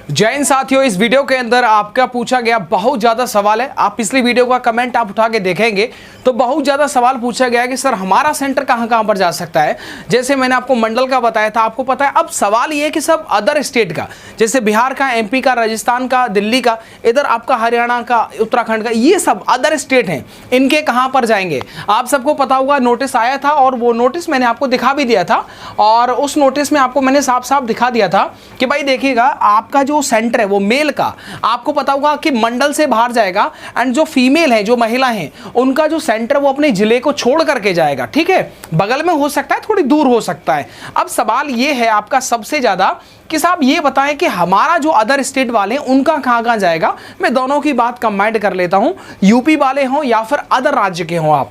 जय हिंद साथियों, इस वीडियो के अंदर आपका पूछा गया बहुत ज़्यादा सवाल है। आप पिछली वीडियो का कमेंट आप उठा के देखेंगे तो बहुत ज़्यादा सवाल पूछा गया है कि सर हमारा सेंटर कहाँ कहाँ पर जा सकता है। जैसे मैंने आपको मंडल का बताया था, आपको पता है। अब सवाल ये है कि सब अदर स्टेट का, जैसे बिहार का, एमपी का, राजस्थान का, दिल्ली का, इधर आपका हरियाणा का, उत्तराखंड का, ये सब अदर स्टेट हैं, इनके कहाँ पर जाएंगे। आप सबको पता होगा नोटिस आया था और वो नोटिस मैंने आपको दिखा भी दिया था और उस नोटिस में आपको मैंने साफ साफ दिखा दिया था कि भाई देखिएगा, आपका जो सेंटर है वो मेल का, आपको पता होगा कि मंडल से बाहर जाएगा एंड जो फीमेल है, जो महिला है, उनका जो सेंटर वो अपने जिले को छोड़ करके जाएगा। ठीक है, बगल में हो सकता है, थोड़ी दूर हो सकता है। अब सवाल ये है आपका सबसे ज्यादा कि साहब ये बताएं कि हमारा जो अदर स्टेट वाले हैं उनका कहां कहां जाएगा। मैं दोनों की बात कंबाइंड कर लेता हूं, यूपी वाले हों या फिर अदर राज्य के हों। आप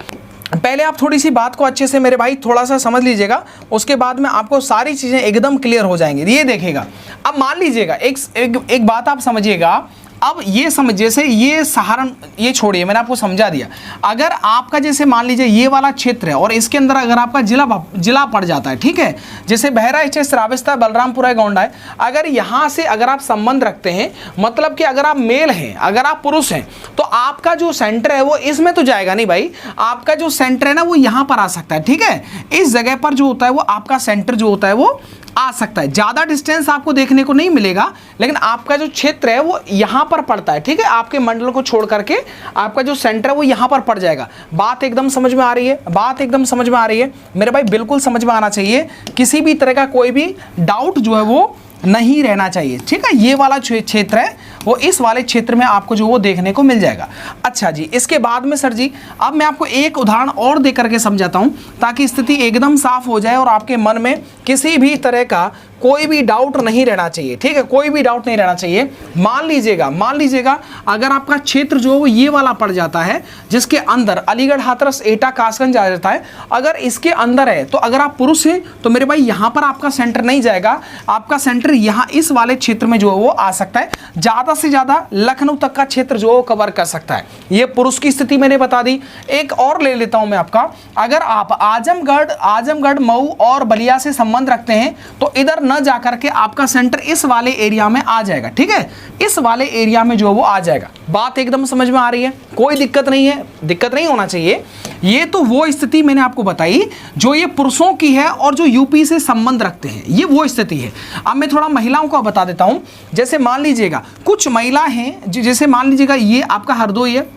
पहले आप थोड़ी सी बात को अच्छे से मेरे भाई थोड़ा सा समझ लीजिएगा, उसके बाद में आपको सारी चीज़ें एकदम क्लियर हो जाएंगी। ये देखिएगा, अब मान लीजिएगा एक बात आप समझिएगा। अब ये समझ, जैसे ये सहारण, ये छोड़िए, मैंने आपको समझा दिया। अगर आपका जैसे मान लीजिए ये वाला क्षेत्र है और इसके अंदर अगर आपका जिला पड़ जाता है, ठीक है, जैसे बहराइच है, श्रावस्ती है, बलरामपुर है, गोंडा है, अगर यहाँ से अगर आप संबंध रखते हैं, मतलब कि अगर आप मेल हैं, अगर आप पुरुष हैं, तो आपका जो सेंटर है वो इसमें तो जाएगा नहीं भाई। आपका जो सेंटर है ना वो यहाँ पर आ सकता है। ठीक है, इस जगह पर जो होता है वो आपका सेंटर जो होता है वो आ सकता है। ज़्यादा डिस्टेंस आपको देखने को नहीं मिलेगा, लेकिन आपका जो क्षेत्र है वो यहाँ पर पड़ता है। ठीक है, आपके मंडल को छोड़ करके आपका जो सेंटर है वो यहाँ पर पड़ जाएगा। बात एकदम समझ में आ रही है? बात एकदम समझ में आ रही है मेरे भाई? बिल्कुल समझ में आना चाहिए, किसी भी तरह का कोई भी डाउट जो है वो नहीं रहना चाहिए। ठीक है, ये वाला क्षेत्र है वो, इस वाले क्षेत्र में आपको जो वो देखने को मिल जाएगा। अच्छा जी, इसके बाद में सर जी अब मैं आपको एक उदाहरण और दे करके समझाता हूं ताकि स्थिति एकदम साफ हो जाए और आपके मन में किसी भी तरह का कोई भी डाउट नहीं रहना चाहिए। ठीक है, कोई भी डाउट नहीं रहना चाहिए। मान लीजिएगा अगर आपका क्षेत्र जो है वो ये वाला पड़ जाता है, जिसके अंदर अलीगढ़, हाथरस, एटा, कासगंज आ जाता है, अगर इसके अंदर है तो अगर आप पुरुष हैं तो मेरे भाई यहाँ पर आपका सेंटर नहीं जाएगा। आपका सेंटर यहाँ इस वाले क्षेत्र में जो है वो आ सकता है। ज़्यादा से ज़्यादा लखनऊ तक का क्षेत्र जो है वो कवर कर सकता है। ये पुरुष की स्थिति मैंने बता दी। एक और ले लेता हूँ मैं आपका, अगर आप आजमगढ़, मऊ और बलिया से संबंध रखते हैं तो इधर न जाकर के आपका सेंटर इस वाले एरिया में आ जाएगा। ठीक है, इस वाले एरिया में जो वो आ जाएगा। बात एकदम समझ में आ रही है? कोई दिक्कत नहीं है, दिक्कत नहीं होना चाहिए। ये तो वो स्थिति मैंने आपको बताई जो ये पुरुषों की है और जो यूपी से संबंध रखते हैं, ये वो स्थिति है। अब मैं थोड़ा महिलाओं को बता देता हूं। जैसे मान लीजिएगा कुछ महिला हैं, जैसे मान लीजिएगा ये आपका हरदोई है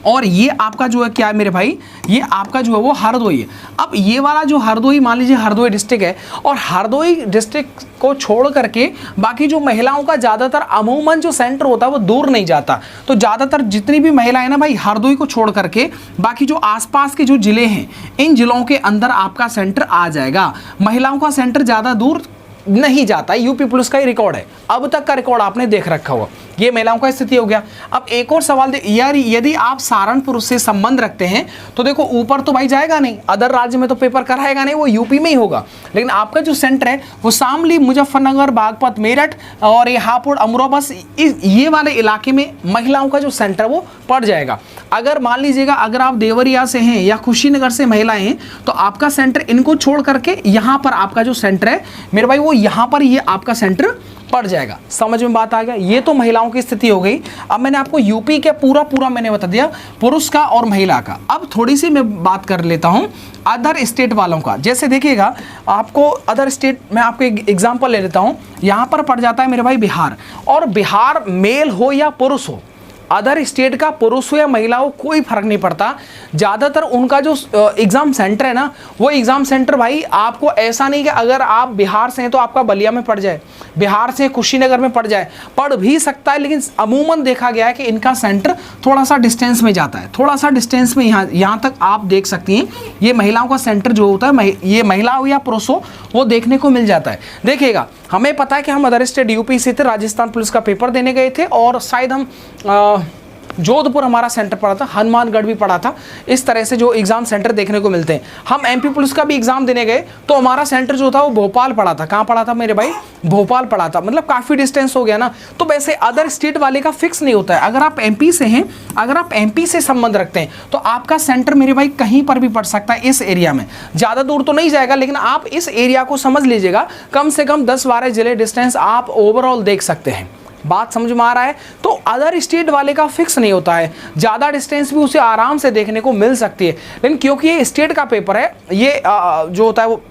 और ये आपका जो है क्या है मेरे भाई, ये आपका जो है वो हरदोई है। अब ये वाला जो हरदोई, मान लीजिए हरदोई डिस्ट्रिक्ट है और हरदोई डिस्ट्रिक्ट को छोड़ करके बाकी जो महिलाओं का ज़्यादातर अमूमन जो सेंटर होता है वो दूर नहीं जाता। तो ज़्यादातर जितनी भी महिलाएं ना भाई, हरदोई को छोड़ करके बाकी जो आसपास के जो जिले हैं, इन जिलों के अंदर आपका सेंटर आ जाएगा। महिलाओं का सेंटर ज़्यादा दूर नहीं जाता। यूपी पुलिस का ही रिकॉर्ड है, अब तक का रिकॉर्ड आपने देख रखा होगा। ये महिलाओं का स्थिति हो गया। अब एक और सवाल यार, यदि आप सहारनपुर से संबंध रखते हैं तो देखो ऊपर तो भाई जाएगा नहीं, अदर राज्य में तो पेपर कराएगा नहीं, वो यूपी में ही होगा। लेकिन आपका जो सेंटर है वो शामली, मुजफ्फरनगर, बागपत, मेरठ और ये हापुड़, अमरोहा, बस ये वाले इलाके में महिलाओं का जो सेंटर वो पड़ जाएगा। अगर मान लीजिएगा अगर आप देवरिया से हैं या कुशीनगर से महिलाएं हैं तो आपका सेंटर इनको छोड़ करके यहाँ पर आपका जो सेंटर है मेरे भाई वो यहाँ पर ये आपका सेंटर पड़ जाएगा। समझ में बात आ गया? ये तो महिलाओं की स्थिति हो गई। अब मैंने आपको यूपी के पूरा मैंने बता दिया, पुरुष का और महिला का। अब थोड़ी सी मैं बात कर लेता हूं अदर स्टेट वालों का। जैसे देखिएगा, आपको अदर स्टेट में आपको एक एग्जांपल ले लेता हूं। यहां पर पड़ जाता है मेरे भाई बिहार, और बिहार मेल हो या पुरुष हो, अदर स्टेट का पुरुष हो या महिला हो, कोई फर्क नहीं पड़ता। ज़्यादातर उनका जो एग्ज़ाम सेंटर है ना, वो एग्ज़ाम सेंटर भाई आपको ऐसा नहीं कि अगर आप बिहार से हैं तो आपका बलिया में पड़ जाए, बिहार से कुशीनगर में पड़ जाए, पढ़ भी सकता है, लेकिन अमूमन देखा गया है कि इनका सेंटर थोड़ा सा डिस्टेंस में जाता है, थोड़ा सा डिस्टेंस में। यहाँ तक आप देख सकती हैं, ये महिलाओं का सेंटर जो होता है, ये महिला हो या पुरुष हो, वो देखने को मिल जाता है। देखिएगा, हमें पता है कि हम अदर स्टेट यूपी से थे, राजस्थान पुलिस का पेपर देने गए थे और शायद हम जोधपुर हमारा सेंटर पड़ा था, हनुमानगढ़ भी पड़ा था। इस तरह से जो एग्जाम सेंटर देखने को मिलते हैं। हम एमपी पुलिस का भी एग्जाम देने गए तो हमारा सेंटर जो था वो भोपाल पड़ा था। कहाँ पड़ा था मेरे भाई? भोपाल पड़ा था। मतलब काफ़ी डिस्टेंस हो गया ना। तो वैसे अदर स्टेट वाले का फिक्स नहीं होता है। अगर आप एमपी से हैं, अगर आप एमपी से संबंध रखते हैं तो आपका सेंटर मेरे भाई कहीं पर भी पड़ सकता है इस एरिया में। ज़्यादा दूर तो नहीं जाएगा, लेकिन आप इस एरिया को समझ लीजिएगा, कम से कम 10-12 जिले डिस्टेंस आप ओवरऑल देख सकते हैं। बात समझ में आ रहा है। तो अदर स्टेट वाले का फिक्स नहीं होता है, ज़्यादा डिस्टेंस भी उसे आराम से देखने को मिल सकती है, लेकिन क्योंकि ये स्टेट का पेपर है, ये जो होता है वो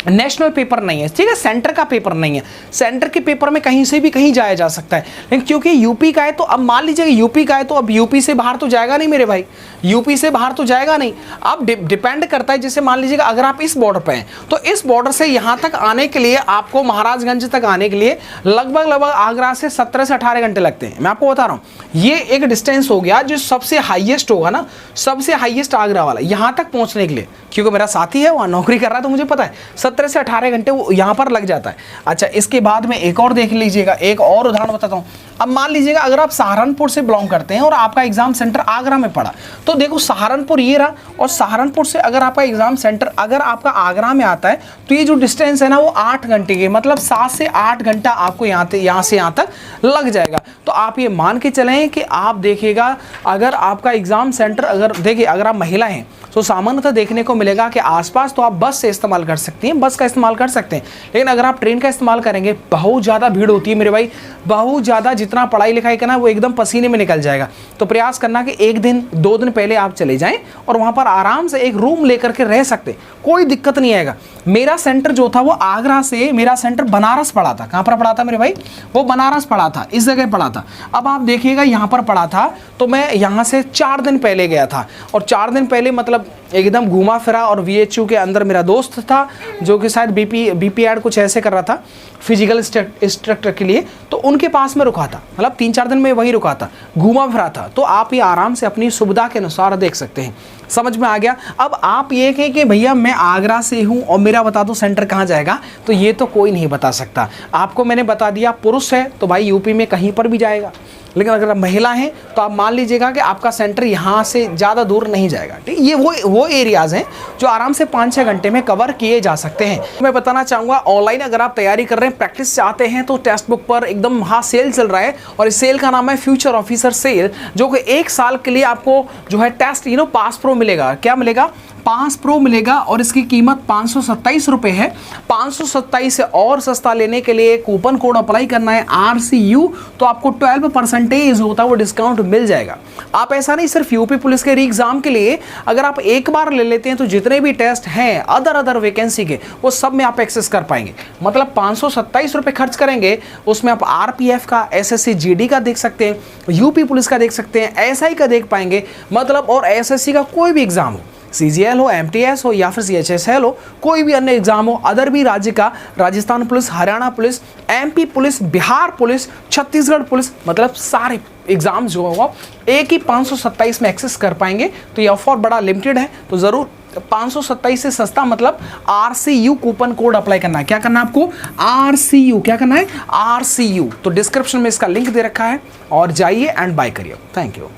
नेशनल पेपर नहीं है, ठीक है, सेंटर का पेपर नहीं है। सेंटर के पेपर में कहीं से भी कहीं जाया जा सकता है, लेकिन क्योंकि यूपी का है तो अब मान लीजिए यूपी का है तो अब यूपी से बाहर तो जाएगा नहीं मेरे भाई, यूपी से बाहर तो जाएगा नहीं। अब डिपेंड करता है, जैसे मान लीजिएगा अगर आप इस बॉर्डर पे हैं तो इस बॉर्डर से यहाँ तक आने के लिए आपको महाराजगंज तक आने के लिए लगभग आगरा से 17 से 18 घंटे लगते हैं। मैं आपको बता रहा हूँ, ये एक डिस्टेंस हो गया जो सबसे हाईएस्ट होगा ना, सबसे हाईएस्ट आगरा वाला, यहाँ तक पहुँचने के लिए, क्योंकि मेरा साथी है वहाँ नौकरी कर रहा है तो मुझे पता है 17 से 18 घंटे वो यहाँ पर लग जाता है। अच्छा, इसके बाद में एक और देख लीजिएगा, एक और उदाहरण बताता हूँ। अब मान लीजिएगा अगर आप सहारनपुर से बिलोंग करते हैं और आपका एग्जाम सेंटर आगरा में पड़ा, तो देखो सहारनपुर ये रहा, और सहारनपुर से अगर आपका एग्जाम सेंटर अगर आपका आगरा में आता है तो ये जो डिस्टेंस है ना वो 8 घंटे के, मतलब 7 से 8 घंटा आपको यहाँ से यहाँ तक लग जाएगा। तो आप ये मान के चलें कि आप देखिएगा अगर आपका एग्जाम सेंटर, अगर देखिए अगर आप महिला हैं तो सामान्यतः देखने को मिलेगा कि आसपास तो आप बस से इस्तेमाल कर सकती हैं, बस का इस्तेमाल कर सकते हैं, लेकिन अगर आप ट्रेन का इस्तेमाल करेंगे बहुत ज़्यादा भीड़ होती है मेरे भाई, बहुत ज़्यादा। जितना पढ़ाई लिखाई करना वो एकदम पसीने में निकल जाएगा। तो प्रयास करना कि 1 दिन 2 दिन पहले आप चले जाएं और वहाँ पर आराम से एक रूम लेकर के रह सकते, कोई दिक्कत नहीं आएगा। मेरा सेंटर जो था वो आगरा से, मेरा सेंटर बनारस पड़ा था। कहाँ पर पड़ा था मेरे भाई? वो बनारस पड़ा था, इस जगह पड़ा था। अब आप देखिएगा यहाँ पर पड़ा था तो मैं यहाँ से 4 दिन पहले गया था, और 4 दिन पहले मतलब एकदम घूमा फिरा, और VHU के अंदर मेरा दोस्त था जो कि शायद बीपी एड कुछ ऐसे कर रहा था फिजिकल इंस्ट्रक्टर के लिए, तो उनके पास में रुका था, मतलब 3-4 दिन में वहीं रुका था, घूमा फिरा था। तो आप ये आराम से अपनी सुविधा के अनुसार देख सकते हैं। समझ में आ गया? अब आप ये कहें कि भैया मैं आगरा से हूँ और मेरा बता दो सेंटर कहाँ जाएगा, तो ये तो कोई नहीं बता सकता। आपको मैंने बता दिया, पुरुष है तो भाई यूपी में कहीं पर भी जाएगा, लेकिन अगर आप महिला हैं तो आप मान लीजिएगा कि आपका सेंटर यहाँ से ज़्यादा दूर नहीं जाएगा। ठीक, ये वो एरियाज़ हैं जो आराम से 5-6 घंटे में कवर किए जा सकते हैं। मैं बताना चाहूँगा, ऑनलाइन अगर आप तैयारी कर रहे हैं, प्रैक्टिस चाहते हैं, तो टेक्स्ट बुक पर एकदम सेल चल रहा है, और इस सेल का नाम है फ्यूचर ऑफिसर सेल, जो कि 1 साल के लिए आपको जो है टेस्ट पास प्रो मिलेगा। क्या मिलेगा? पास प्रो मिलेगा, और इसकी कीमत 527 रुपये है। 527 से और सस्ता लेने के लिए कूपन कोड अप्लाई करना है RCU, तो आपको 12% होता है वो डिस्काउंट मिल जाएगा। आप ऐसा नहीं सिर्फ यूपी पुलिस के री एग्जाम के लिए, अगर आप एक बार ले लेते हैं तो जितने भी टेस्ट हैं अदर वैकेंसी के, वो सब में आप एक्सेस कर पाएंगे। मतलब 527 रुपये खर्च करेंगे, उसमें आप RPF का, SSC GD का देख सकते हैं, यूपी पुलिस का देख सकते हैं, SI का देख पाएंगे, मतलब और SSC का कोई भी एग्जाम हो, CGL हो, MTS हो या फिर CHSL हो, कोई भी अन्य एग्जाम हो, अदर भी राज्य का, Rajasthan police, Haryana police, MP police, Bihar police, Chhattisgarh police, मतलब सारे एग्जाम जो होगा एक ही 527 में एक्सेस कर पाएंगे। तो ये ऑफर बड़ा लिमिटेड है, तो ज़रूर 527 से सस्ता मतलब RCU कूपन कोड अप्लाई करना है। क्या करना है आपको? RCU, क्या करना है? RCU। तो डिस्क्रिप्शन में इसका लिंक दे रखा है, और जाइए एंड बाय करिए। Thank you.